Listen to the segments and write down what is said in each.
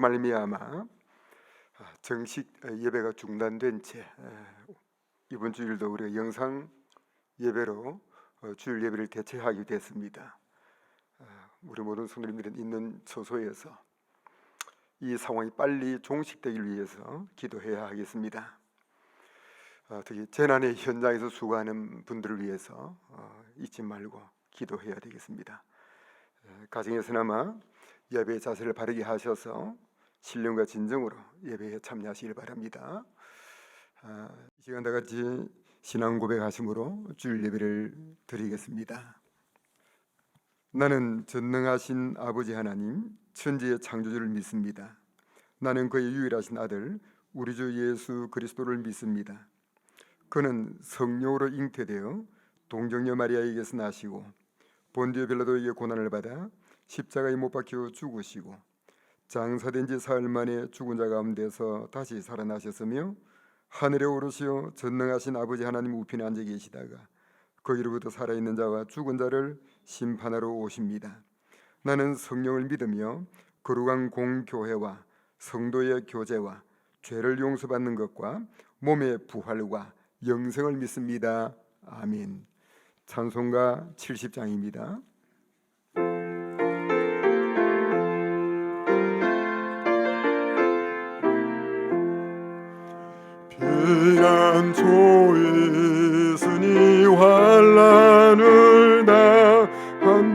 말미암아 정식 예배가 중단된 채 이번 주일도 우리가 영상 예배로 주일 예배를 개최하게 됐습니다. 우리 모든 성도님들은 있는 처소에서 이 상황이 빨리 종식되기 위해서 기도해야 하겠습니다. 특히 재난의 현장에서 수고하는 분들을 위해서 잊지 말고 기도해야 되겠습니다. 가정에서나마 예배 자세를 바르게 하셔서 신령과 진정으로 예배에 참여하시길 바랍니다. 이 시간 다 같이 신앙 고백하심으로 주일 예배를 드리겠습니다. 나는 전능하신 아버지 하나님, 천지의 창조주를 믿습니다. 나는 그의 유일하신 아들 우리 주 예수 그리스도를 믿습니다. 그는 성령으로 잉태되어 동정녀 마리아에게서 나시고 본디오 빌라도에게 고난을 받아 십자가에 못 박혀 죽으시고 장사된 지 사흘 만에 죽은 자 가운데서 다시 살아나셨으며 하늘에 오르시어 전능하신 아버지 하나님 우편에 앉아 계시다가 거기로부터 살아있는 자와 죽은 자를 심판하러 오십니다. 나는 성령을 믿으며 거룩한 공교회와 성도의 교제와 죄를 용서받는 것과 몸의 부활과 영생을 믿습니다. 아멘. 찬송가 70장입니다. 피난처에 있으니 환난을 당한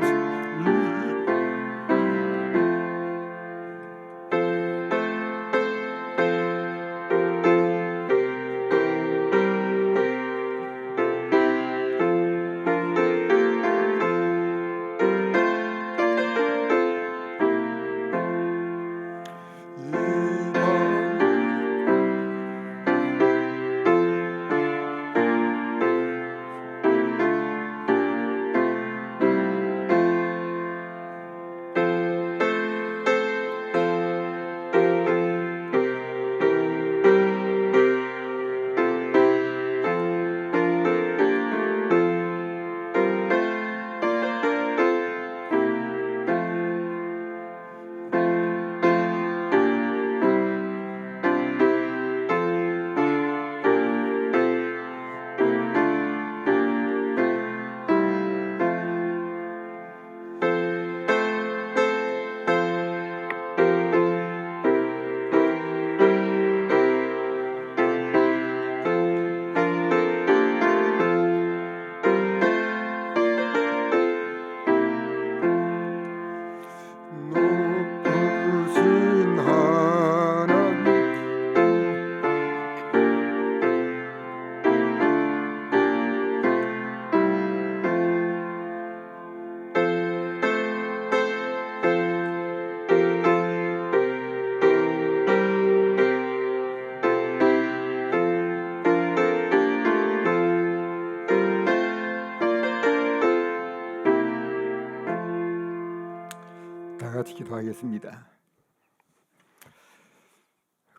다 같이 기도하겠습니다.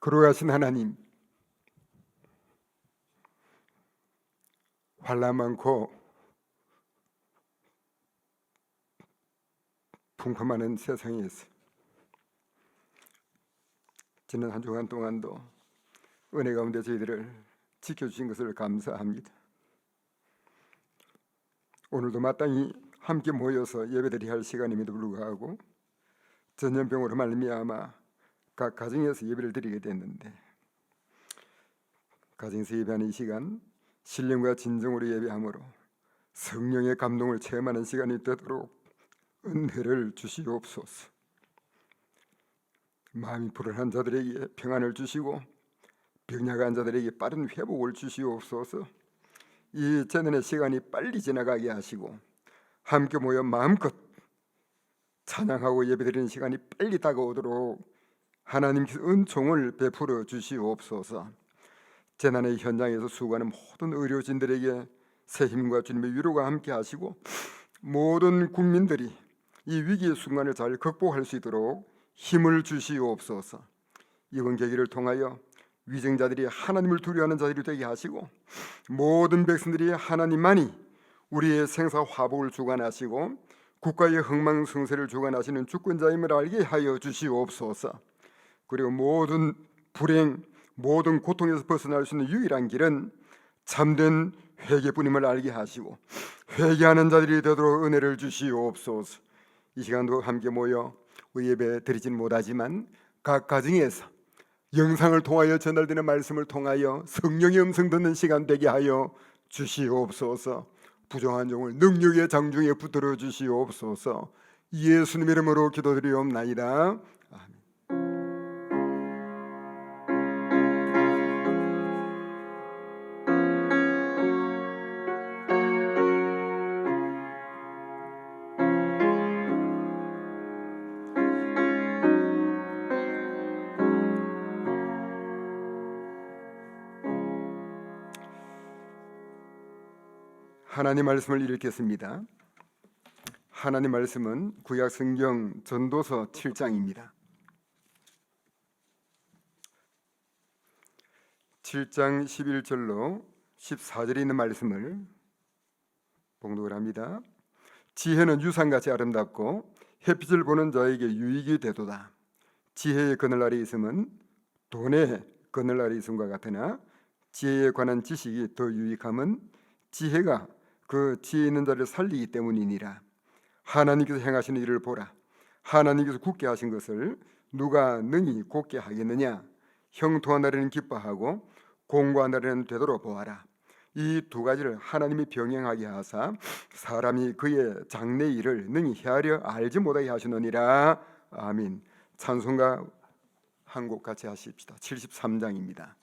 거룩하신 하나님, 환난 많고 풍파 많은 세상에서 지난 한 주간 동안도 은혜 가운데 저희들을 지켜주신 것을 감사합니다. 오늘도 마땅히 함께 모여서 예배드려야 할 시간임에도 불구하고 전염병으로 말미암아 각 가정에서 예배를 드리게 됐는데, 가정에서 예배하는 이 시간 신령과 진정으로 예배함으로 성령의 감동을 체험하는 시간이 되도록 은혜를 주시옵소서. 마음이 불안한 자들에게 평안을 주시고 병약한 자들에게 빠른 회복을 주시옵소서. 이 재난의 시간이 빨리 지나가게 하시고 함께 모여 마음껏 찬양하고 예배드리는 시간이 빨리 다가오도록 하나님께서 은총을 베풀어 주시옵소서. 재난의 현장에서 수고하는 모든 의료진들에게 새 힘과 주님의 위로가 함께 하시고 모든 국민들이 이 위기의 순간을 잘 극복할 수 있도록 힘을 주시옵소서. 이번 계기를 통하여 위정자들이 하나님을 두려워하는 자들이 되게 하시고 모든 백성들이 하나님만이 우리의 생사 화복을 주관하시고 국가의 흥망성쇠를 주관하시는 주권자임을 알게 하여 주시옵소서. 그리고 모든 불행, 모든 고통에서 벗어날 수 있는 유일한 길은 참된 회개뿐임을 알게 하시고 회개하는 자들이 되도록 은혜를 주시옵소서. 이 시간도 함께 모여 예배 드리진 못하지만 각 가정에서 영상을 통하여 전달되는 말씀을 통하여 성령의 음성 듣는 시간 되게 하여 주시옵소서. 부정한 종을 능력의 장중에 붙들어 주시옵소서. 예수님 이름으로 기도드리옵나이다. 아멘. 하나님 말씀을 읽겠습니다. 하나님 말씀은 구약 성경 전도서 7장입니다. 7장 11절로 14절에 있는 말씀을 봉독을 합니다. 지혜는 유산같이 아름답고 햇빛을 보는 자에게 유익이 되도다. 지혜의 그늘날이 있음은 돈의 그늘날이 있음과 같으나 지혜에 관한 지식이 더 유익함은 지혜가 그 지혜 있는 자를 살리기 때문이니라. 하나님께서 행하시는 일을 보라. 하나님께서 굳게 하신 것을 누가 능히 곧게 하겠느냐. 형통한 날에는 기뻐하고 공고한 날에는 되도록 보아라. 이 두 가지를 하나님이 병행하게 하사 사람이 그의 장래 일을 능히 헤아려 알지 못하게 하시느니라. 아멘. 찬송가 한 곡 같이 하십시다. 73장입니다.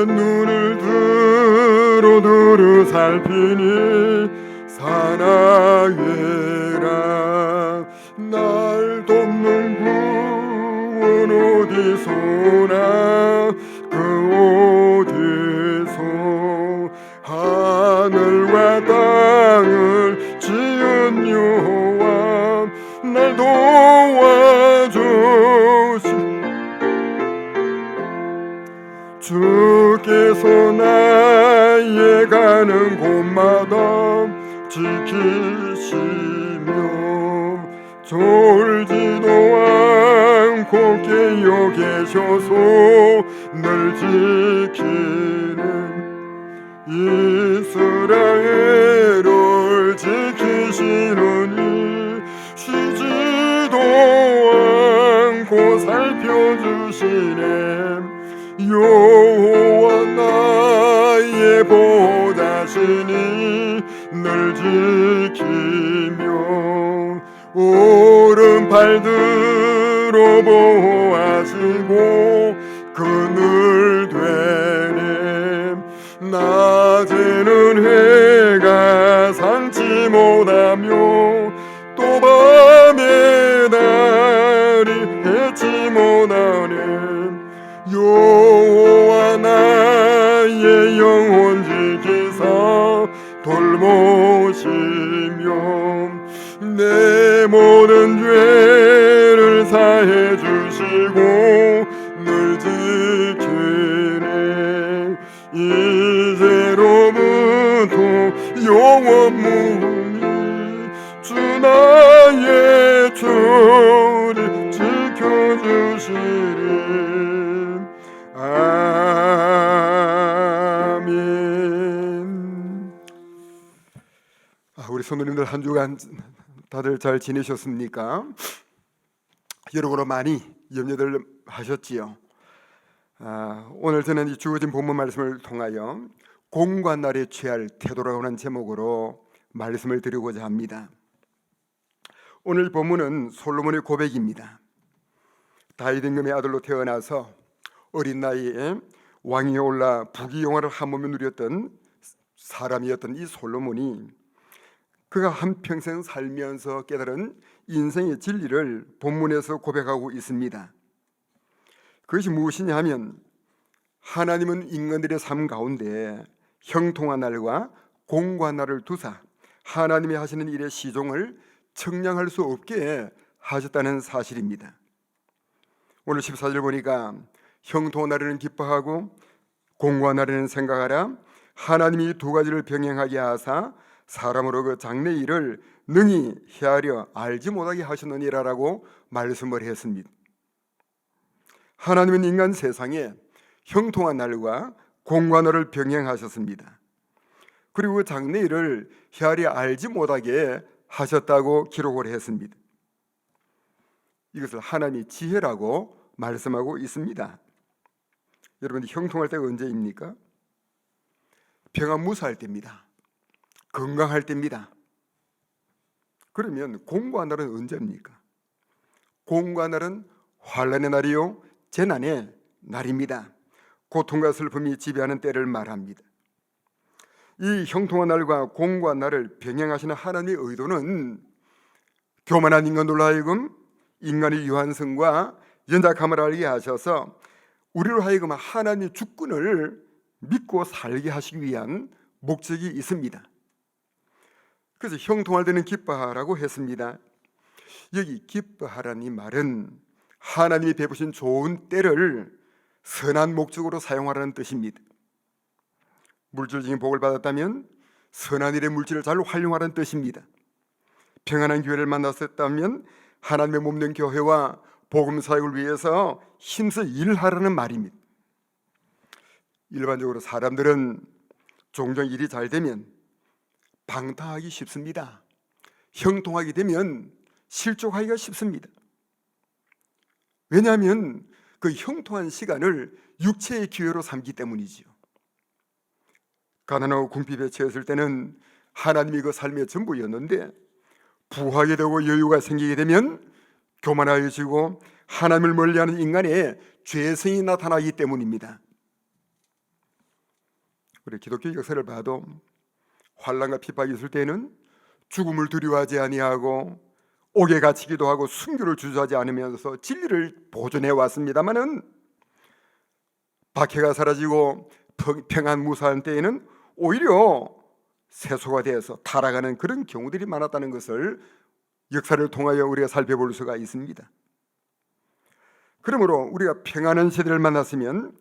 눈을 들어 두루 살피니 사나이라. 날 돕는 구원 어디서나 그 어디서. 하늘과 땅을 지은 여호와 날 도와주시. 주께서 나의 가는 곳마다 지키시며 졸지도 않고 깨어 계셔서 늘 지키는 이스라엘을 지키시느니 쉬지도 않고 살펴주시네. 여호와 나의 보좌시니 늘 지키며 오른팔 들어 보호하시고 그늘 되네. 낮에는 해가 상치 못하며 또 밤에 달이 해치 못하네. 여호와 나의 영혼 지키사 돌보시며 내 모든 죄를 사해 주시고 늘 지키네. 이제로부터 영원 무궁히 주 나의 주를 지켜주시리. 아멘. 우리 성도님들 한 주간 다들 잘 지내셨습니까? 여러모로 많이 염려들 하셨지요. 오늘 저는 이 주어진 본문 말씀을 통하여 공고한 날에 취할 태도라는 제목으로 말씀을 드리고자 합니다. 오늘 본문은 솔로몬의 고백입니다. 다윗 임금의 아들로 태어나서 어린 나이에 왕위에 올라 부귀영화를 한 몸에 누렸던 사람이었던 이 솔로몬이 그가 한평생 살면서 깨달은 인생의 진리를 본문에서 고백하고 있습니다. 그것이 무엇이냐 하면 하나님은 인간들의 삶 가운데 형통한 날과 공고한 날을 두사 하나님이 하시는 일의 시종을 측량할 수 없게 하셨다는 사실입니다. 오늘 14절 보니까 형통한 날에는 기뻐하고 공고한 날에는 생각하라. 하나님이 두 가지를 병행하게 하사 사람으로 그 장래 일을 능히 헤아려 알지 못하게 하셨느니라라고 말씀을 했습니다. 하나님은 인간 세상에 형통한 날과 공고한 날을 병행하셨습니다. 그리고 그 장래 일을 헤아려 알지 못하게 하셨다고 기록을 했습니다. 이것을 하나님의 지혜라고 말씀하고 있습니다. 여러분, 형통할 때가 언제입니까? 평안무사할 때입니다. 건강할 때입니다. 그러면 공고한 날은 언제입니까? 공고한 날은 환난의 날이요 재난의 날입니다. 고통과 슬픔이 지배하는 때를 말합니다. 이 형통한 날과 공고한 날을 병행하시는 하나님의 의도는 교만한 인간들로 하여금 인간의 유한성과 연약함을 알게 하셔서 우리로 하여금 하나님의 주권을 믿고 살게 하시기 위한 목적이 있습니다. 그래서 형통할 때는 기뻐하라고 했습니다. 여기 기뻐하라는 이 말은 하나님이 베푸신 좋은 때를 선한 목적으로 사용하라는 뜻입니다. 물질적인 복을 받았다면 선한 일의 물질을 잘 활용하라는 뜻입니다. 평안한 교회를 만났었다면 하나님의 몸된 교회와 복음 사역을 위해서 힘써 일하라는 말입니다. 일반적으로 사람들은 종종 일이 잘 되면 방탕하기 쉽습니다. 형통하게 되면 실족하기가 쉽습니다. 왜냐하면 그 형통한 시간을 육체의 기회로 삼기 때문이지요. 가난하고 궁핍에 처했을 때는 하나님이 그 삶의 전부였는데 부하게 되고 여유가 생기게 되면 교만하여지고 하나님을 멀리하는 인간의 죄성이 나타나기 때문입니다. 우리 기독교 역사를 봐도 환난과 핍박이 있을 때는 죽음을 두려워하지 아니하고 옥에 갇히기도 하고 순교를 주저하지 않으면서 진리를 보존해 왔습니다마는 박해가 사라지고 평안무사한 때에는 오히려 세소가 되어서 타락하는 그런 경우들이 많았다는 것을 역사를 통하여 우리가 살펴볼 수가 있습니다. 그러므로 우리가 평안한 세대를 만났으면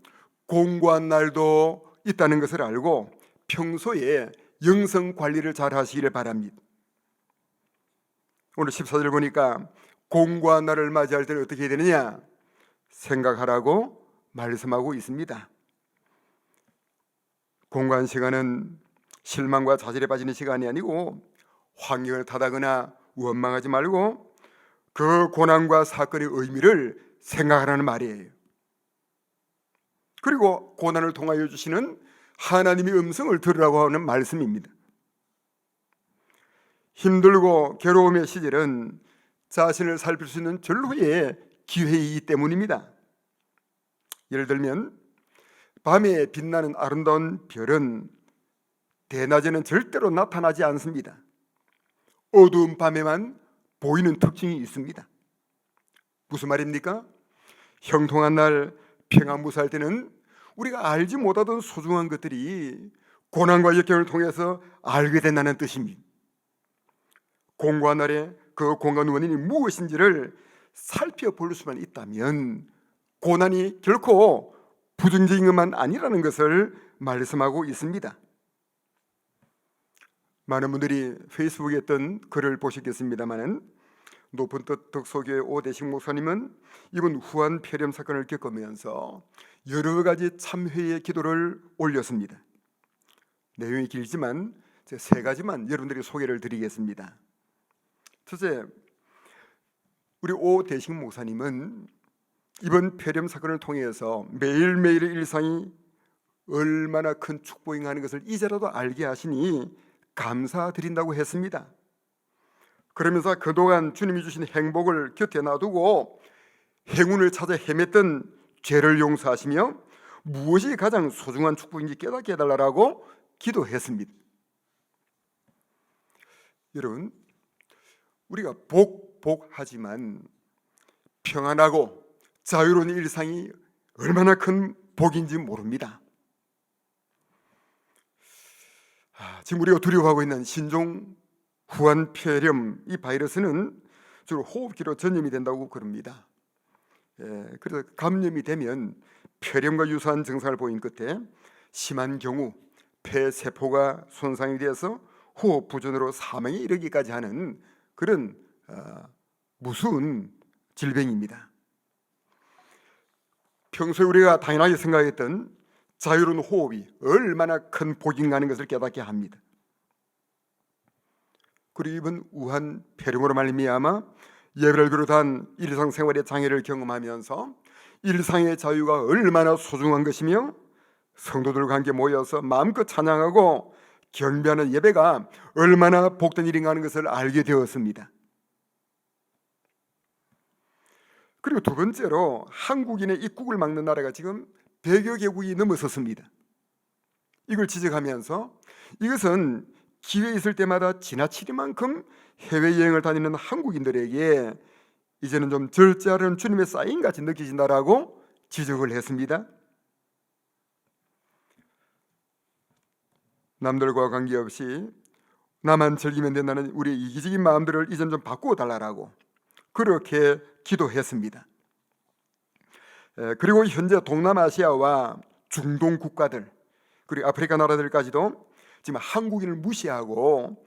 공고한 날도 있다는 것을 알고 평소에 영성 관리를 잘 하시기를 바랍니다. 오늘 14절 보니까 공고한 날을 맞이할 때는 어떻게 해야 되느냐 생각하라고 말씀하고 있습니다. 공고한 시간은 실망과 좌절에 빠지는 시간이 아니고 환경을 탓하거나 원망하지 말고 그 고난과 사건의 의미를 생각하라는 말이에요. 그리고 고난을 통하여 주시는 하나님의 음성을 들으라고 하는 말씀입니다. 힘들고 괴로움의 시절은 자신을 살필 수 있는 절호의 기회이기 때문입니다. 예를 들면 밤에 빛나는 아름다운 별은 대낮에는 절대로 나타나지 않습니다. 어두운 밤에만 보이는 특징이 있습니다. 무슨 말입니까? 형통한 날 평안무사할 때는 우리가 알지 못하던 소중한 것들이 고난과 역경을 통해서 알게 된다는 뜻입니다. 공고한 날에 그 공고한 원인이 무엇인지를 살펴볼 수만 있다면 고난이 결코 부정적인 것만 아니라는 것을 말씀하고 있습니다. 많은 분들이 페이스북에 어떤 글을 보셨겠습니다마는 높은 뜻 덕소교회 오대식 목사님은 이번 후한 폐렴 사건을 겪으면서 여러 가지 참회의 기도를 올렸습니다. 내용이 길지만 세 가지만 여러분들에게 소개를 드리겠습니다. 첫째, 우리 오대식 목사님은 이번 폐렴 사건을 통해서 매일매일의 일상이 얼마나 큰 축복인가 하는 것을 이제라도 알게 하시니 감사드린다고 했습니다. 그러면서 그동안 주님이 주신 행복을 곁에 놔두고 행운을 찾아 헤맸던 죄를 용서하시며 무엇이 가장 소중한 축복인지 깨닫게 해달라고 기도했습니다. 여러분, 우리가 복하지만 평안하고 자유로운 일상이 얼마나 큰 복인지 모릅니다. 지금 우리가 두려워하고 있는 신종 후한 폐렴, 이 바이러스는 주로 호흡기로 전염이 된다고 그럽니다. 그래서 감염이 되면 폐렴과 유사한 증상을 보인 끝에 심한 경우 폐세포가 손상이 되어서 호흡 부전으로 사망에 이르기까지 하는 그런 무서운 질병입니다. 평소에 우리가 당연하게 생각했던 자유로운 호흡이 얼마나 큰 복인가는 것을 깨닫게 합니다. 그리고 이번 우한 폐렴으로 말미암아 예배를 비롯한 일상생활의 장애를 경험하면서 일상의 자유가 얼마나 소중한 것이며 성도들과 함께 모여서 마음껏 찬양하고 경배하는 예배가 얼마나 복된 일인가 하는 것을 알게 되었습니다. 그리고 두 번째로 한국인의 입국을 막는 나라가 지금 100여 개국이 넘어섰습니다. 이걸 지적하면서 이것은 기회 있을 때마다 지나치리만큼 해외여행을 다니는 한국인들에게 이제는 좀 절제하려는 주님의 사인같이 느껴진다라고 지적을 했습니다. 남들과 관계없이 나만 즐기면 된다는 우리의 이기적인 마음들을 이젠 좀 바꾸어 달라고 그렇게 기도했습니다. 그리고 현재 동남아시아와 중동 국가들 그리고 아프리카 나라들까지도 지금 한국인을 무시하고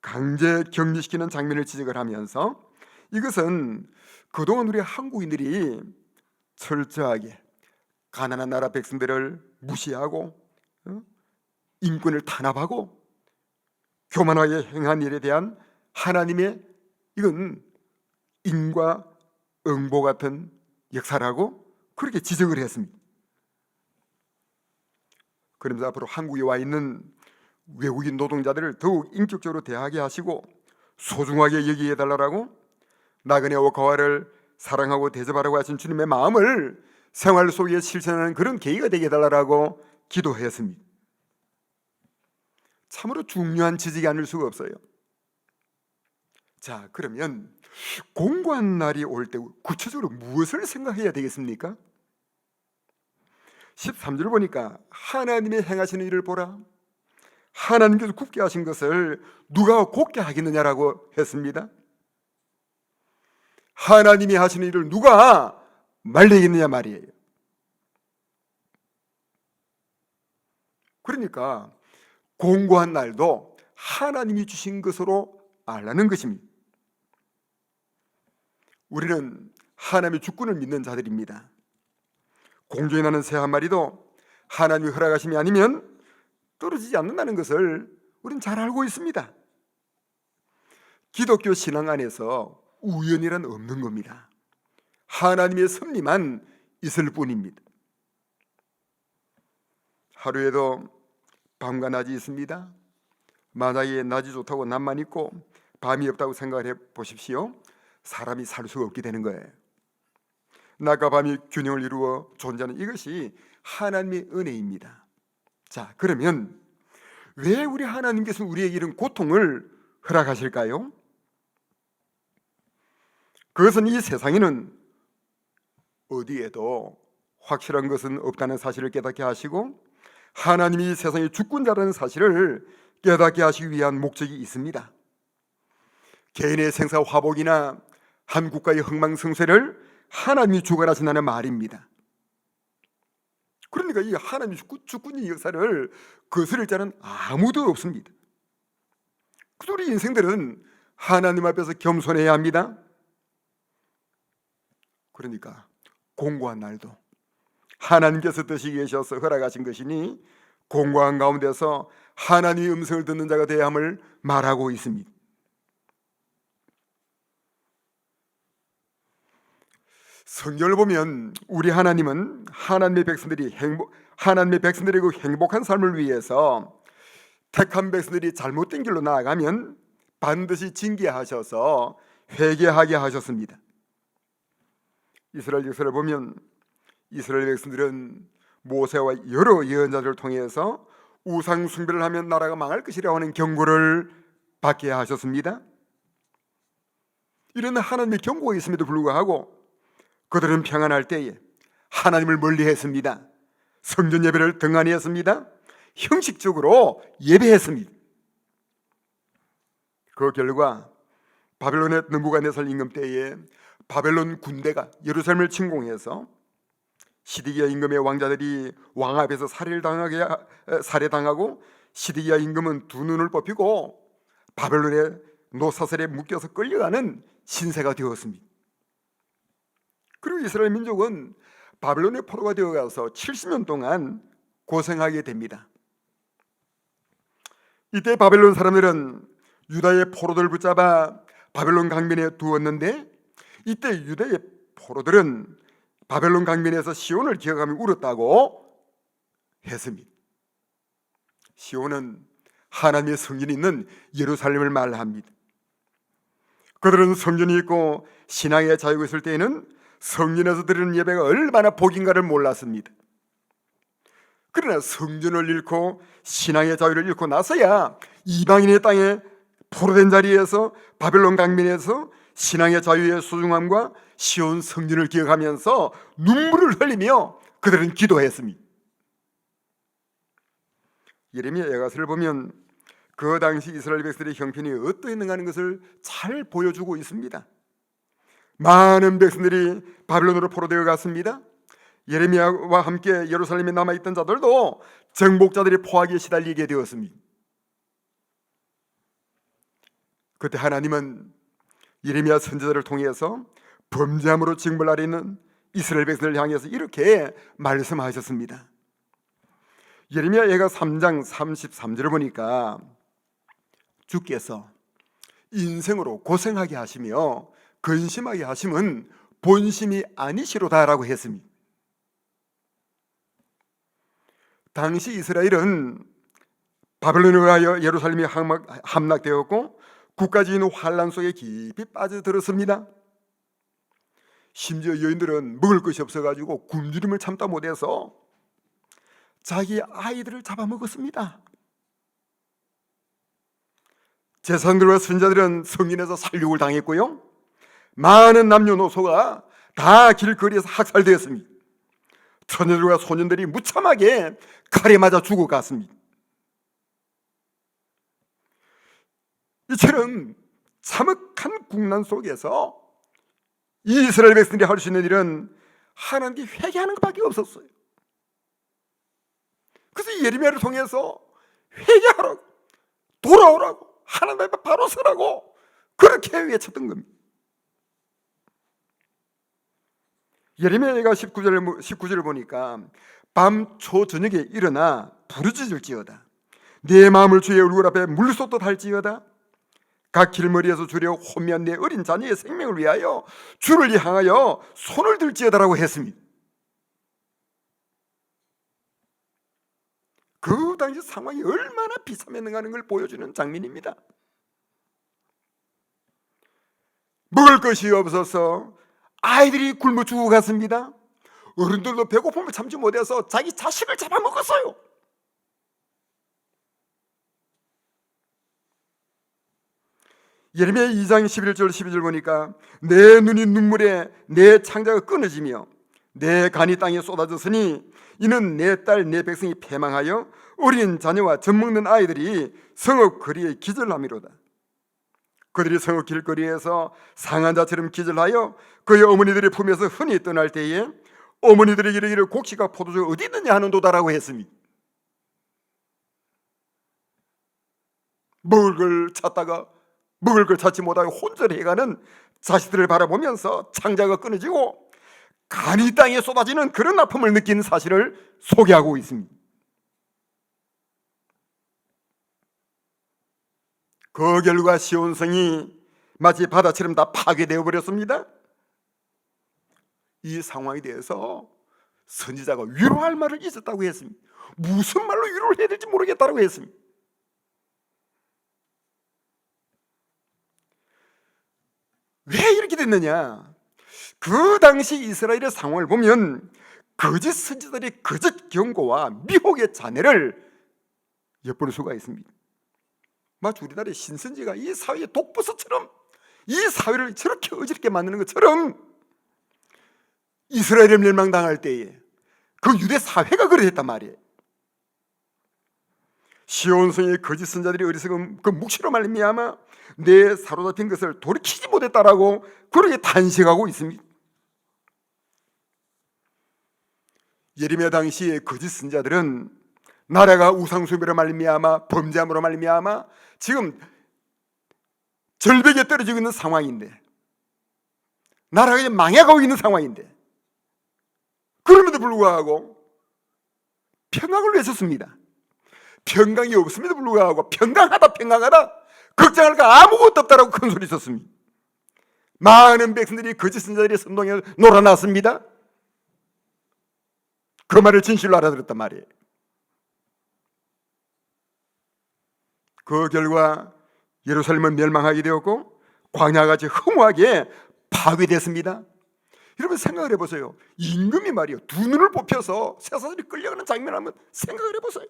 강제 격리시키는 장면을 지적을 하면서 이것은 그동안 우리 한국인들이 철저하게 가난한 나라 백성들을 무시하고 인권을 탄압하고 교만하게 행한 일에 대한 하나님의 이건 인과응보 같은 역사라고 그렇게 지적을 했습니다. 그러면서 앞으로 한국에 와 있는 외국인 노동자들을 더욱 인격적으로 대하게 하시고 소중하게 여기게 해달라고 나그네 오카와를 사랑하고 대접하라고 하신 주님의 마음을 생활 속에 실천하는 그런 계기가 되게 해달라고 기도했습니다. 참으로 중요한 지적이 아닐 수가 없어요. 자, 그러면 공고한 날이 올 때 구체적으로 무엇을 생각해야 되겠습니까? 13절 보니까 하나님의 행하시는 일을 보라. 하나님께서 굽게 하신 것을 누가 곱게 하겠느냐라고 했습니다. 하나님이 하시는 일을 누가 말리겠느냐 말이에요. 그러니까 공고한 날도 하나님이 주신 것으로 알라는 것입니다. 우리는 하나님의 주권을 믿는 자들입니다. 공중에 나는 새 한 마리도 하나님이 허락하심이 아니면 떨어지지 않는다는 것을 우리는 잘 알고 있습니다. 기독교 신앙 안에서 우연이란 없는 겁니다. 하나님의 섭리만 있을 뿐입니다. 하루에도 밤과 낮이 있습니다. 만약에 낮이 좋다고 낮만 있고 밤이 없다고 생각을 해보십시오. 사람이 살 수가 없게 되는 거예요. 낮과 밤이 균형을 이루어 존재하는 이것이 하나님의 은혜입니다. 자, 그러면 왜 우리 하나님께서 우리에게 이런 고통을 허락하실까요? 그것은 이 세상에는 어디에도 확실한 것은 없다는 사실을 깨닫게 하시고 하나님이 세상의 주권자라는 사실을 깨닫게 하시기 위한 목적이 있습니다. 개인의 생사 화복이나 한 국가의 흥망성쇠를 하나님이 주관하신다는 말입니다. 그러니까 이 하나님의 주권의 역사를 거스를 자는 아무도 없습니다. 그래서 우리 인생들은 하나님 앞에서 겸손해야 합니다. 그러니까 공고한 날도 하나님께서 뜻이 계셔서 허락하신 것이니 공고한 가운데서 하나님의 음성을 듣는 자가 되어야 함을 말하고 있습니다. 성경을 보면 우리 하나님은 하나님의 백성들이 그 행복한 삶을 위해서 택한 백성들이 잘못된 길로 나아가면 반드시 징계하셔서 회개하게 하셨습니다. 이스라엘 역사를 보면 이스라엘 백성들은 모세와 여러 예언자들을 통해서 우상 숭배를 하면 나라가 망할 것이라고 하는 경고를 받게 하셨습니다. 이런 하나님의 경고가 있음에도 불구하고 그들은 평안할 때에 하나님을 멀리했습니다. 성전 예배를 등한히 했습니다. 형식적으로 예배했습니다. 그 결과 바벨론의 느부갓네살 임금 때에 바벨론 군대가 예루살렘을 침공해서 시드기야 임금의 왕자들이 왕 앞에서 살해당하고 시드기야 임금은 두 눈을 뽑히고 바벨론의 노사슬에 묶여서 끌려가는 신세가 되었습니다. 그리고 이스라엘 민족은 바벨론의 포로가 되어가서 70년 동안 고생하게 됩니다. 이때 바벨론 사람들은 유다의 포로들을 붙잡아 바벨론 강변에 두었는데, 이때 유다의 포로들은 바벨론 강변에서 시온을 기억하며 울었다고 했습니다. 시온은 하나님의 성전이 있는 예루살렘을 말합니다. 그들은 성전이 있고 신앙의 자유가 있을 때에는 성전에서 드리는 예배가 얼마나 복인가를 몰랐습니다. 그러나 성전을 잃고 신앙의 자유를 잃고 나서야 이방인의 땅에 포로된 자리에서 바벨론 강변에서 신앙의 자유의 소중함과 시온 성전을 기억하면서 눈물을 흘리며 그들은 기도했습니다. 예레미야 야가서를 보면 그 당시 이스라엘 백성들의 형편이 어떠했는가 하는 것을 잘 보여주고 있습니다. 많은 백성들이 바벨론으로 포로되어 갔습니다. 예레미야와 함께 예루살렘에 남아있던 자들도 정복자들의 포악에 시달리게 되었습니다. 그때 하나님은 예레미야 선지자를 통해서 범죄함으로 징벌 아래 있는 이스라엘 백성을 향해서 이렇게 말씀하셨습니다. 예레미야 예가 3장 33절을 보니까 주께서 인생으로 고생하게 하시며 근심하게 하심은 본심이 아니시로다라고 했습니다. 당시 이스라엘은 바벨론에 의하여 예루살렘이 함락되었고 국가주의는 환란 속에 깊이 빠져들었습니다. 심지어 여인들은 먹을 것이 없어가지고 굶주림을 참다 못해서 자기 아이들을 잡아먹었습니다. 제사장들과 선지자들은 성전에서 살육을 당했고요, 많은 남녀노소가 다 길거리에서 학살되었습니다. 처녀들과 소년들이 무참하게 칼에 맞아 죽어갔습니다. 이처럼 참혹한 국난 속에서 이스라엘 백성들이 할 수 있는 일은 하나님께 회개하는 것밖에 없었어요. 그래서 예레미야를 통해서 회개하라고, 돌아오라고, 하나님 앞에 바로 서라고 그렇게 외쳤던 겁니다. 예레미야가 19절을 보니까 밤 초저녁에 일어나 부르짖을지어다. 내 마음을 주의 얼굴 앞에 물쏟듯 할지어다. 각 길머리에서 주려 혼미한 내 어린 자녀의 생명을 위하여 주를 향하여 손을 들지어다라고 했습니다. 그 당시 상황이 얼마나 비참했는가 하는 걸 보여주는 장면입니다. 먹을 것이 없어서 아이들이 굶어 죽어갔습니다. 어른들도 배고픔을 참지 못해서 자기 자식을 잡아먹었어요. 예레미야 2장 11절 12절 보니까 내 눈이 눈물에 내 창자가 끊어지며 내 간이 땅에 쏟아졌으니 이는 내 딸 내 백성이 패망하여 어린 자녀와 젖먹는 아이들이 성읍 거리에 기절함이로다. 그들이 성읍 길거리에서 상한 자처럼 기절하여 그의 어머니들의 품에서 흔히 떠날 때에 어머니들이 이르기를 곡식과 포도주가 어디 있느냐 하는도다라고 했습니다. 먹을 걸 찾다가 먹을 걸 찾지 못하고 혼절해가는 자식들을 바라보면서 창자가 끊어지고 간이 땅에 쏟아지는 그런 아픔을 느끼는 사실을 소개하고 있습니다. 그 결과 시온성이 마치 바다처럼 다 파괴되어 버렸습니다. 이 상황에 대해서 선지자가 위로할 말을 잊었다고 했습니다. 무슨 말로 위로를 해야 될지 모르겠다고 했습니다. 왜 이렇게 됐느냐? 그 당시 이스라엘의 상황을 보면 거짓 선지자들의 거짓 경고와 미혹의 잔해를 엿볼 수가 있습니다. 마치 우리나라의 신선지가 이 사회의 독버섯처럼 이 사회를 저렇게 어지럽게 만드는 것처럼 이스라엘을 멸망당할 때에 그 유대 사회가 그랬단 말이에요. 시온성의 거짓 선자들이 어리석은 그 묵시로 말미암아 내 사로잡힌 것을 돌이키지 못했다라고 그렇게 탄식하고 있습니다. 예레미야 당시의 거짓 선자들은 나라가 우상숭배로 말미암아 범죄함으로 말미암아 지금 절벽에 떨어지고 있는 상황인데, 나라가 이제 망해가고 있는 상황인데, 그럼에도 불구하고 평강을 외쳤습니다. 평강이 없음에도 불구하고 평강하다 걱정할 거 아무것도 없다라고 큰 소리 썼습니다. 많은 백성들이 거짓 선자들의 선동에 놀아났습니다. 그 말을 진실로 알아들었단 말이에요. 그 결과 예루살렘은 멸망하게 되었고 광야같이 허무하게 파괴됐습니다. 여러분 생각을 해보세요. 임금이 말이요, 두 눈을 뽑혀서 쇠사슬이 끌려가는 장면을 한번 생각을 해보세요.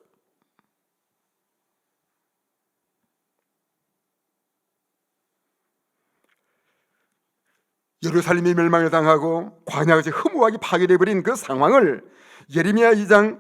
예루살렘이 멸망을 당하고 광야같이 허무하게 파괴되어버린 그 상황을 예레미야 2장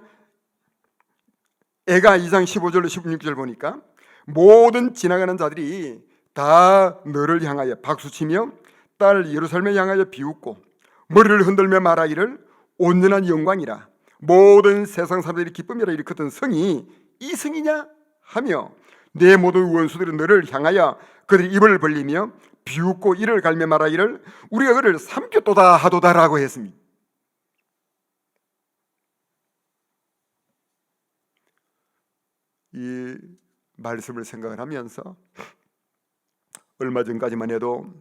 15절로 16절 보니까 모든 지나가는 자들이 다 너를 향하여 박수치며 딸 예루살렘을 향하여 비웃고 머리를 흔들며 말하기를 온전한 영광이라, 모든 세상 사람들이 기쁨이라 일컫던 성이 이 성이냐 하며 내 모든 원수들은 너를 향하여 그들이 입을 벌리며 비웃고 이를 갈며 말하기를 우리가 그를 삼켰도다 하도다라고 했습니다. 이 말씀을 생각을 하면서 얼마 전까지만 해도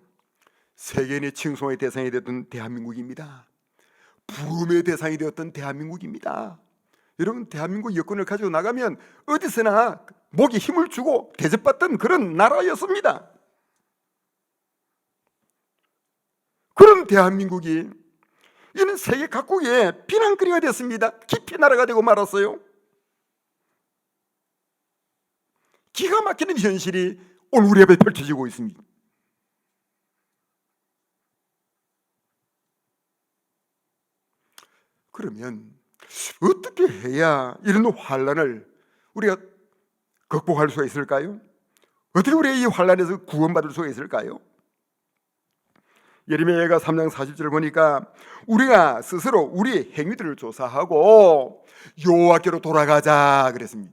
세계인의 칭송의 대상이 되었던 대한민국입니다. 부름의 대상이 되었던 대한민국입니다. 여러분, 대한민국 여권을 가지고 나가면 어디서나 목에 힘을 주고 대접받던 그런 나라였습니다. 그런 대한민국이 이는 세계 각국의 비난거리가 됐습니다. 깊이 날아가 되고 말았어요. 기가 막히는 현실이 오늘 우리 앞에 펼쳐지고 있습니다. 그러면 어떻게 해야 이런 환란을 우리가 극복할 수가 있을까요? 어떻게 우리가 이 환란에서 구원받을 수가 있을까요? 예레미야가 3장 40절을 보니까 우리가 스스로 우리의 행위들을 조사하고 여호와께로 돌아가자 그랬습니다.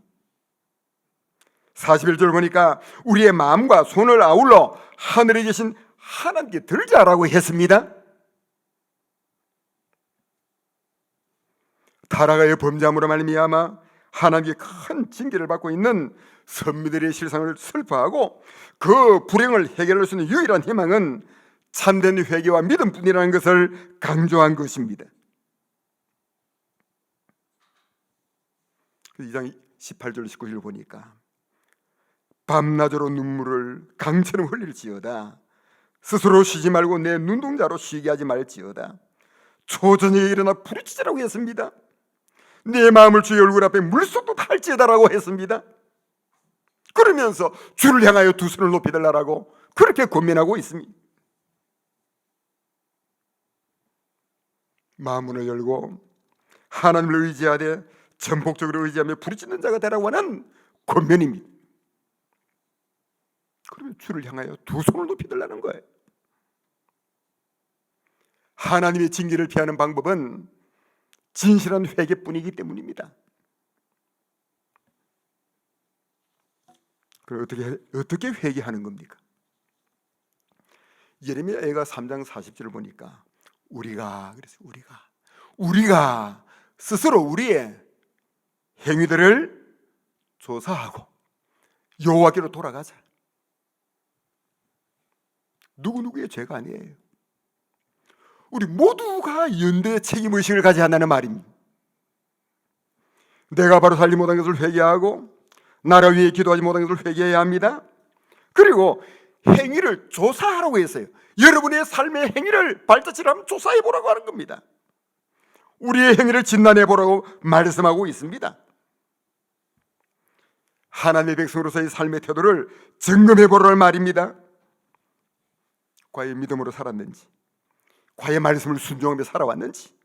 41절 보니까 우리의 마음과 손을 아울러 하늘에 계신 하나님께 들자라고 했습니다. 타락하여 범죄함으로 말미암아 하나님께 큰 징계를 받고 있는 선미들의 실상을 슬퍼하고 그 불행을 해결할 수 있는 유일한 희망은 참된 회개와 믿음뿐이라는 것을 강조한 것입니다. 2장 18절 19절 보니까 밤낮으로 눈물을 강처럼 흘릴지어다. 스스로 쉬지 말고 내 눈동자로 쉬게 하지 말지어다. 초저녁에 일어나 부르짖으라고 했습니다. 내 마음을 주의 얼굴 앞에 물속도 탈지어다라고 했습니다. 그러면서 주를 향하여 두 손을 높이 들라라고 그렇게 권면하고 있습니다. 마음문을 열고 하나님을 의지하되 전폭적으로 의지하며 부르짖는 자가 되라고 하는 권면입니다. 그러면 주를 향하여 두 손을 높이 들라는 거예요. 하나님의 징계를 피하는 방법은 진실한 회개뿐이기 때문입니다. 그럼 어떻게 회개하는 겁니까? 예레미야가 3장 40절을 보니까 우리가 스스로 우리의 행위들을 조사하고 여호와께로 돌아가자. 누구누구의 죄가 아니에요. 우리 모두가 연대의 책임의식을 가져야 한다는 말입니다. 내가 바로 살지 못한 것을 회개하고 나라 위에 기도하지 못한 것을 회개해야 합니다. 그리고 행위를 조사하라고 했어요. 여러분의 삶의 행위를 발자취를 조사해 보라고 하는 겁니다. 우리의 행위를 진단해 보라고 말씀하고 있습니다. 하나님의 백성으로서의 삶의 태도를 점검해 보라는 말입니다. 과연 믿음으로 살았는지, 과연 말씀을 순종하며 살아왔는지,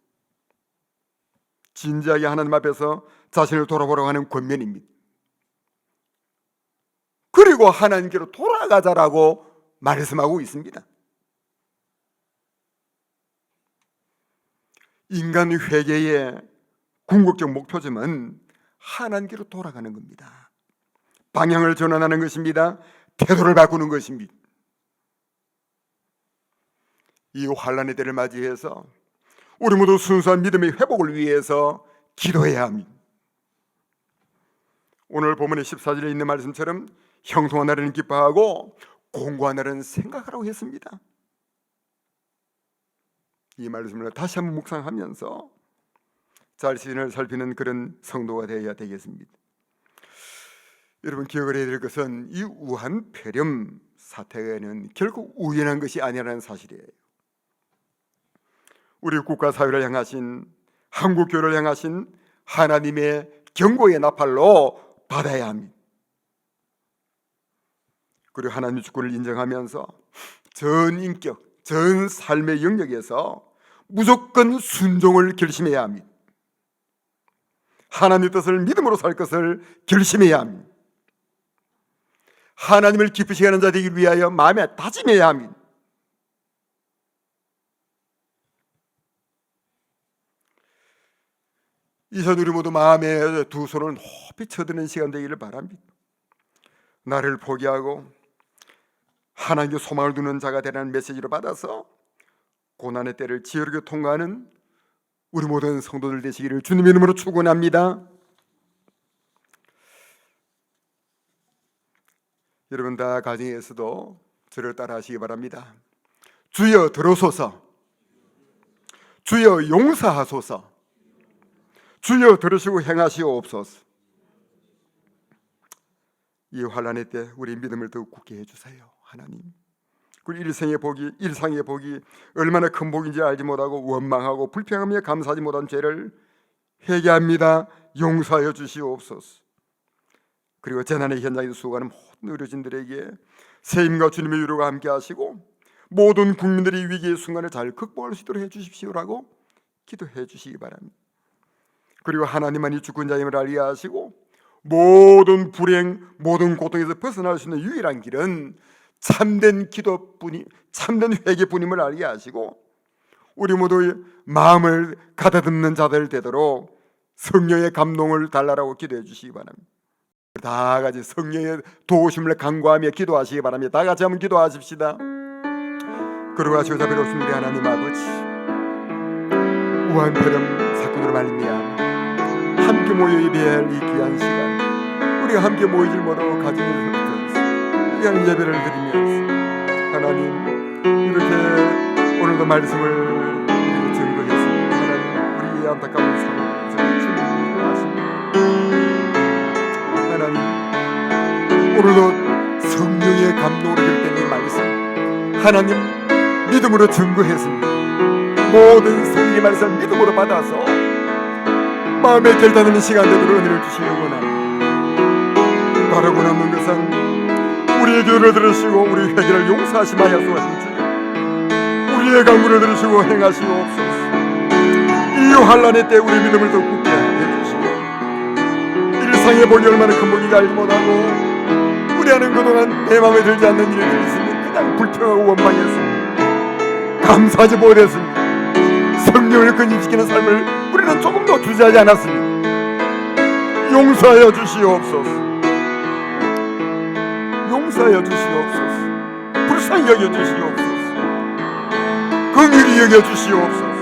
진지하게 하나님 앞에서 자신을 돌아보라고 하는 권면입니다. 그리고 하나님께로 돌아가자라고 말씀하고 있습니다. 인간 회개의 궁극적 목표점은 하나님께로 돌아가는 겁니다. 방향을 전환하는 것입니다. 태도를 바꾸는 것입니다. 이 환난의 때를 맞이해서 우리 모두 순수한 믿음의 회복을 위해서 기도해야 합니다. 오늘 본문의 14절에 있는 말씀처럼 형통한 날에는 기뻐하고 공고한 날에는 생각하라고 했습니다. 이 말씀을 다시 한번 묵상하면서 자신을 살피는 그런 성도가 되어야 되겠습니다. 여러분, 기억을 해야 될 것은 이 우한 폐렴 사태는 결코 우연한 것이 아니라는 사실이에요. 우리 국가 사회를 향하신, 한국 교회를 향하신 하나님의 경고의 나팔로 받아야 합니다. 그리고 하나님의 주권을 인정하면서 전 인격, 전 삶의 영역에서 무조건 순종을 결심해야 합니다. 하나님의 뜻을 믿음으로 살 것을 결심해야 합니다. 하나님을 기쁘시게 하는 자 되기 위하여 마음에 다짐해야 합니다. 이전 우리 모두 마음에 두 손을 높이 쳐드는 시간 되기를 바랍니다. 나를 포기하고 하나님께 소망을 두는 자가 되라는 메시지를 받아서 고난의 때를 지혜롭게 통과하는 우리 모든 성도들 되시기를 주님의 이름으로 축원합니다. 여러분 다 가정에서도 저를 따라 하시기 바랍니다. 주여 들으소서, 주여 용서하소서, 주여 들으시고 행하시옵소서. 이 환난의 때 우리 믿음을 더욱 굳게 해주세요, 하나님. 그리고 일상의 복이 얼마나 큰 복인지 알지 못하고 원망하고 불평하며 감사하지 못한 죄를 회개합니다. 용서하여 주시옵소서. 그리고 재난의 현장에서 수고하는 모든 의료진들에게 세임과 주님의 위로가 함께 하시고 모든 국민들이 위기의 순간을 잘 극복할 수 있도록 해주십시오라고 기도해 주시기 바랍니다. 그리고 하나님만이 주권자임을 알게 하시고 모든 불행, 모든 고통에서 벗어날 수 있는 유일한 길은 참된 기도뿐이, 참된 회개뿐임을 알게 하시고 우리 모두 마음을 가다듬는 자들 되도록 성령의 감동을 달라라고 기도해 주시기 바랍니다. 다 같이 성령의 도우심을 간구하며 기도하시기 바랍니다. 다 같이 한번 기도하십시다. 그러고 하시고 자비로우신 우리 하나님 아버지, 우한 폐렴 사건으로 말미암아 함께 모여 예배할 이 귀한 시간, 우리가 함께 모이질 못하고 가정에서 귀한 예배를 드리면서 하나님 이렇게 오늘도 말씀을 증거했습니다. 하나님 우리의 안타까운 상황을 주님이 아십니다. 하나님 오늘도 성령의 감동으로 결된 이 말씀 하나님 믿음으로 증거했습니다. 모든 성령의 말씀을 믿음으로 받아서 마음에 결단하는 시간 되도록 은혜를 주시기 원합니다. 바라고 남는 것은 우리의 기도를 들으시고 우리 회개를 용서하시며 약속하신 주님, 우리의 간구를 들으시고 행하시옵소서. 이 환난의 때 우리 믿음을 더 굳게 해주시고 일상의 복이 얼마나 큰 복인지 알지 못하고 우리 안은 그동안 내 마음에 들지 않는 일들이 있으면 그냥 불평하고 원망했습니다. 감사하지 못했습니다. 성령을 근심시키는 삶을 우리는 조금도 주저하지 않았습니다. 용서하여 주시옵소서. 용서하여 주시옵소서. 불쌍히 여겨 주시옵소서. 긍휼히 여겨 주시옵소서.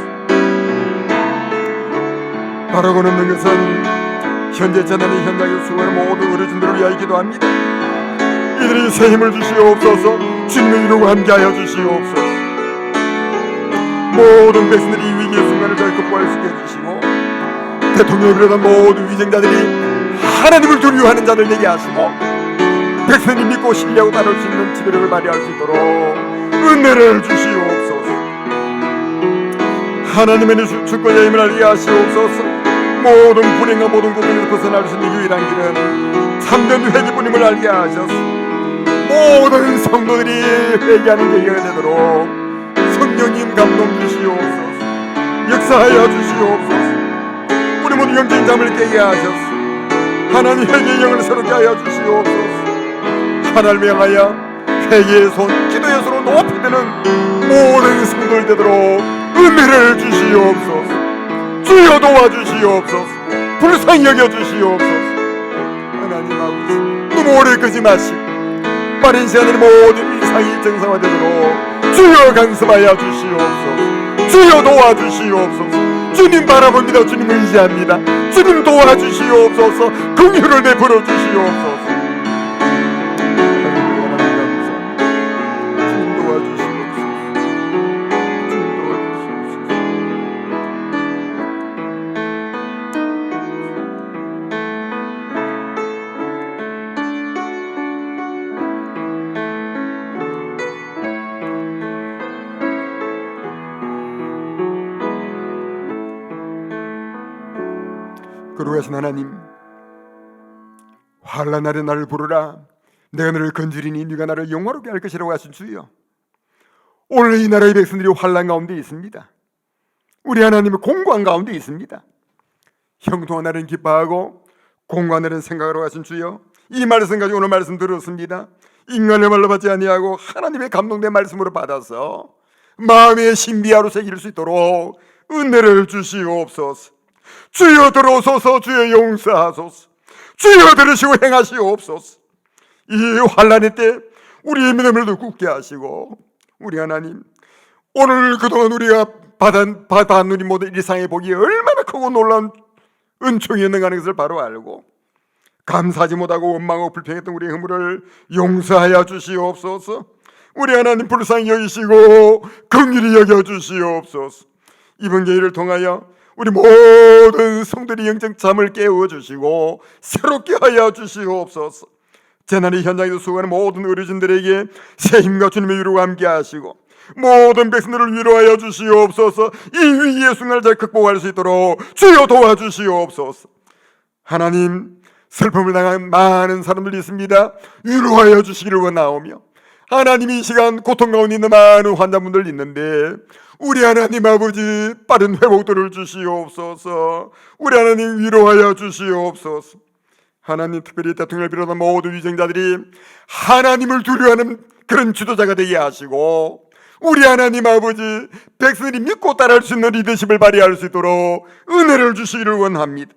바라고 넘는 것은 현재 재난의 현장에 수고하는 모든 의료진들을 위하여 기도합니다. 이들이 새 힘을 주시옵소서. 주님의 이름으로 함께하여 주시옵소서. 모든 백성들이 이 위기의 순간을 잘 극복할 수 있게 해주시고 대통령을 비롯한 모든 위정자들이 하나님을 두려워하는 자들 되게 하시고 백성이 믿고 신뢰하고 따를 수 있는 지도력을 발휘할 수 있도록 은혜를 주시옵소서. 하나님의 주권자임을 알게 하시옵소서. 모든 불행과 모든 고통에서 벗어날 수 있는 유일한 길은 참된 회개뿐임을 알게 하셔서 모든 성도들이 회개하는 계기가 되도록 성령님 감동 주시옵소서. 역사하여 주시옵소서. 우리 모두 영적인 잠을 깨게 하셔서 하나님 회개의 영을 새롭게 하여 주시옵소서. 하나님을 향하여 회개의 손, 기도의 손으로 높이 드는 모든 성도들 되도록 은혜를 주시옵소서. 주여 도와주시옵소서. 불쌍히 여겨주시옵소서. 하나님 아버지, 너무 오래 끄지 마시고 빠른 시간에 모든 일상이 정상화되도록 주여 간섭하여 주시옵소서. 주여 도와주시옵소서. 주님 바라봅니다. 주님 의지합니다. 주님 도와주시옵소서. 긍휼을 베풀어 주시옵소서. 거룩하신 하나님, 환난 날에 나를 부르라. 내가 너를 건지리니 네가 나를 영화롭게 할 것이라고 하신 주여, 오늘 이 나라의 백성들이 환난 가운데 있습니다. 우리 하나님의 공고한 가운데 있습니다. 형통한 날은 기뻐하고 공고한 날은 생각하라고 하신 주여, 이 말씀 가지고 오늘 말씀 들었습니다. 인간의 말로 받지 아니하고 하나님의 감동된 말씀으로 받아서 마음의 신비하로 새길 수 있도록 은혜를 주시옵소서. 주여 들어오소서. 주여 용서하소서. 주여 들으시고 행하시옵소서. 이 환난의 때 우리의 믿음을 굳게 하시고, 우리 하나님, 오늘 그동안 우리가 받아누린 모든 일상의 복이 얼마나 크고 놀라운 은총이었는가 하는 것을 바로 알고 감사하지 못하고 원망하고 불평했던 우리의 허물을 용서하여 주시옵소서. 우리 하나님 불쌍히 여기시고 긍휼히 여겨 주시옵소서. 이번 기회를 통하여 우리 모든 성들이 영적 잠을 깨워 주시고 새롭게 하여 주시옵소서. 재난의 현장에서 수고하는 모든 의료진들에게 새 힘과 주님의 위로가 함께 하시고 모든 백성들을 위로하여 주시옵소서. 이 위기의 순간을 잘 극복할 수 있도록 주여 도와주시옵소서. 하나님, 슬픔을 당한 많은 사람들이 있습니다. 위로하여 주시기를 원하오며, 하나님, 이 시간 고통 가운데 있는 많은 환자분들 있는데 우리 하나님 아버지, 빠른 회복들을 주시옵소서. 우리 하나님 위로하여 주시옵소서. 하나님, 특별히 대통령을 비롯한 모든 위정자들이 하나님을 두려워하는 그런 지도자가 되게 하시고, 우리 하나님 아버지, 백성들이 믿고 따라할 수 있는 리더십을 발휘할 수 있도록 은혜를 주시기를 원합니다.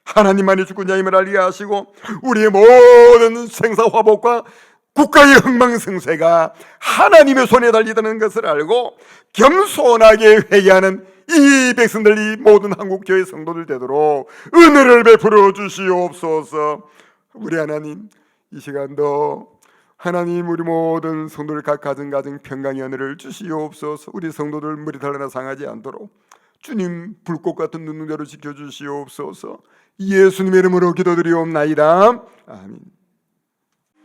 하나님만이 주권자임을 알게 하시고 우리의 모든 생사화복과 국가의 흥망성쇠가 하나님의 손에 달리다는 것을 알고 겸손하게 회개하는 이 백성들이 모든 한국교회 성도들 되도록 은혜를 베풀어 주시옵소서. 우리 하나님, 이 시간도 하나님, 우리 모든 성도들 각 가정 평강의 은혜를 주시옵소서. 우리 성도들 물이 달라나 상하지 않도록 주님 불꽃 같은 눈동자로 지켜주시옵소서. 예수님의 이름으로 기도드리옵나이다. 아멘.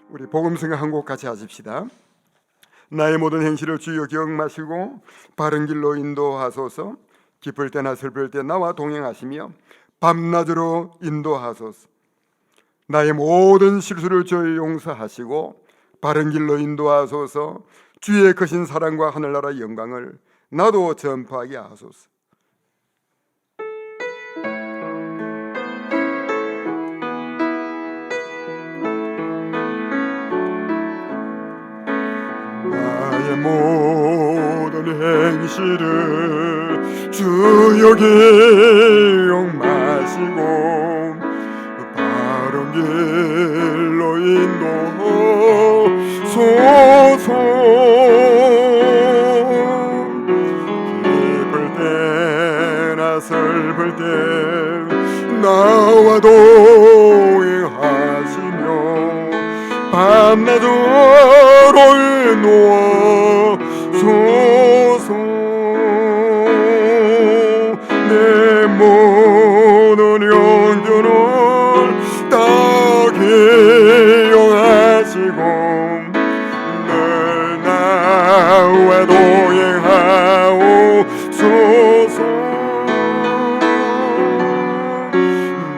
우리 복음성가 한 곡 같이 하십시다. 나의 모든 행실을 주여 기억 마시고 바른 길로 인도하소서. 기쁠 때나 슬플 때 나와 동행하시며 밤낮으로 인도하소서. 나의 모든 실수를 주여 용서하시고 바른 길로 인도하소서. 주의 크신 사랑과 하늘나라의 영광을 나도 전파하게 하소서. 나의 모든 행실을 주여 기억 마시고 바른 길로 인도하소서. 기쁠 때나 슬플 때 나와 동행하시며 밤낮으로 인도하소서. 내 모든 영전을 다 기용하시고 늘 나와 동행하옵소서.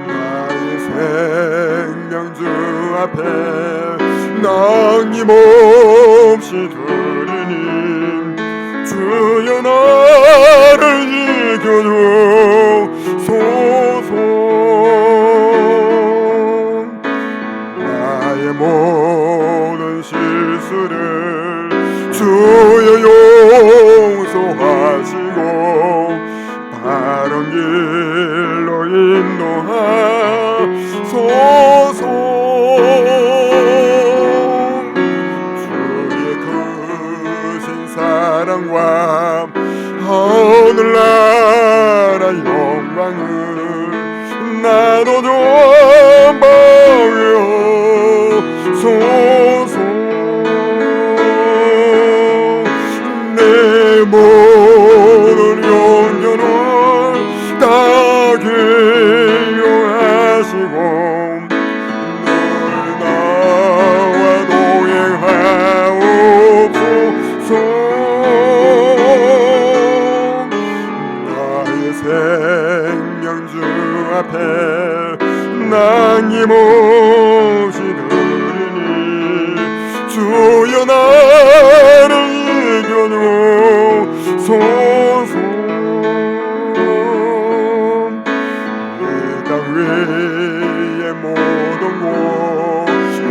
나의 생명 주 앞에 남김없이 드리니 주여 나를 지켜주소서. 나의 모든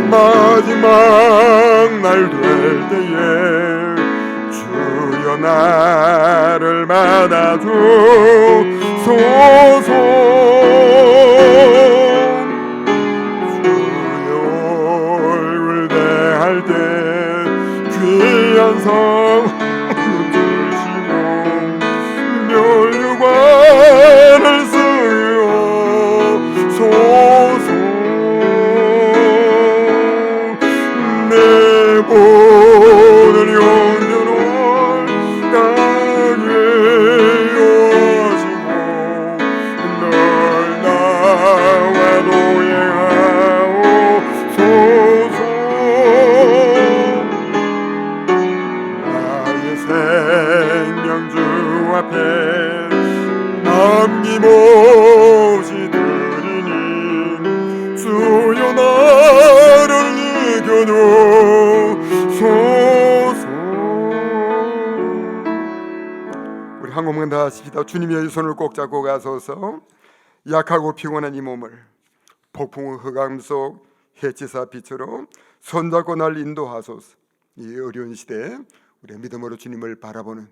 마지막 날 될 때에 주여 나를 받아주소서. 주여 얼굴 대할 때 귀한 상 주시고 멸류관을 쓰여소서. 내 모든 영혼을 땅에 여시고 널 나와 동행하옵소서. 나의 생명 주 앞에 남김없이 드리니 주여 나를 이겨주소서. 우리 한 곡만 더 하십시다. 주님의 손을 꼭 잡고 가소서. 약하고 피곤한 이 몸을 폭풍 흑암 속 해치사 빛으로 손잡고 날 인도하소서. 이 어려운 시대에 우리의 믿음으로 주님을 바라보는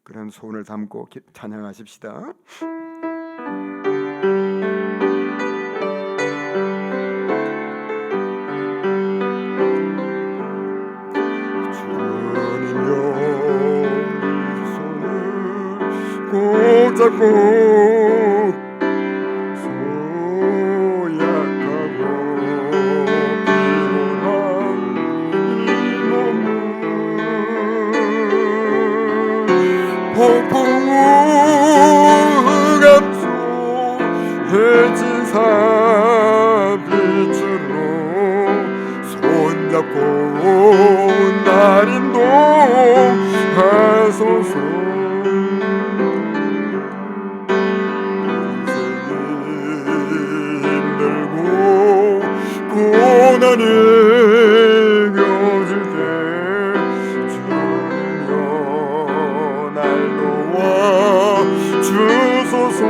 그런 소원을 담고 찬양하십시다. 주님여 손을 꼭 잡고 소약하고 피곤한 이 몸을 폭풍 흑암 속 해진 산빛으로 손잡고 날 인도하소서. 인생이 힘들고 고난이 겨질 때 주여 날 도와주소서.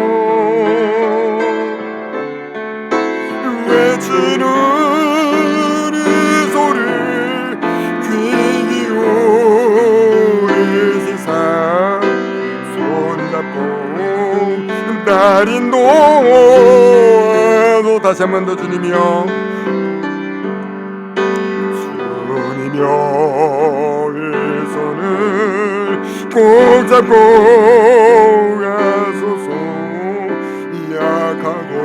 외치는 이 소리 귀 기울이시사 손잡고 날 인도하소. 다시 한 번 더 주님이여. 주님여 이 손을 꼭 잡고 가소서. 약하고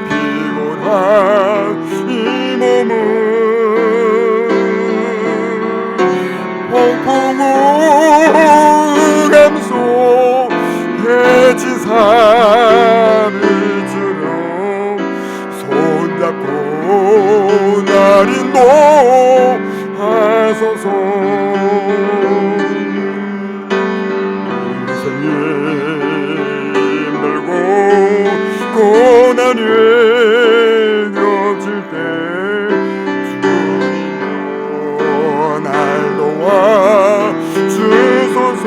피곤한 이 몸을 폭풍 흑암 속 해진 산빛으로 손잡고 날 인도하소서. 인생이 힘들고 고난이 겹칠 때 주여 날 도와주소서.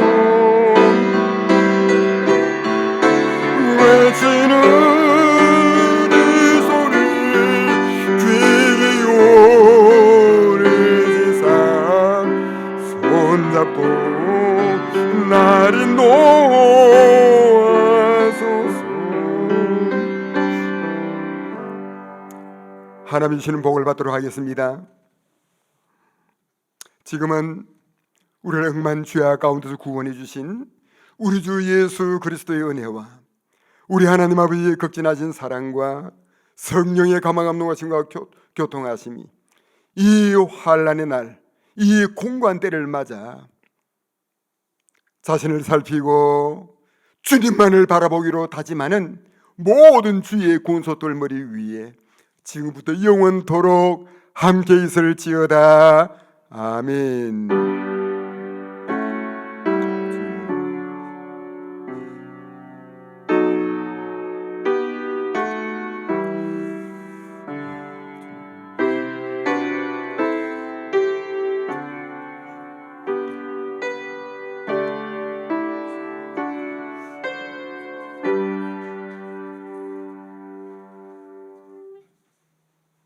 외치는 이 소리 귀 기울이시사 손잡고 날 인도하소서. 하나님 주시는 복을 받도록 하겠습니다. 지금은 우리를 억만 죄악 가운데서 구원해 주신 우리 주 예수 그리스도의 은혜와 우리 하나님 아버지의 극진하신 사랑과 성령의 가망함동하심과 교통하심이 이 환난의 날, 이 공고한 때를 맞아 자신을 살피고 주님만을 바라보기로 다짐하는 모든 주의 군소돌머리 위에 지금부터 영원토록 함께 있을지어다. 아멘.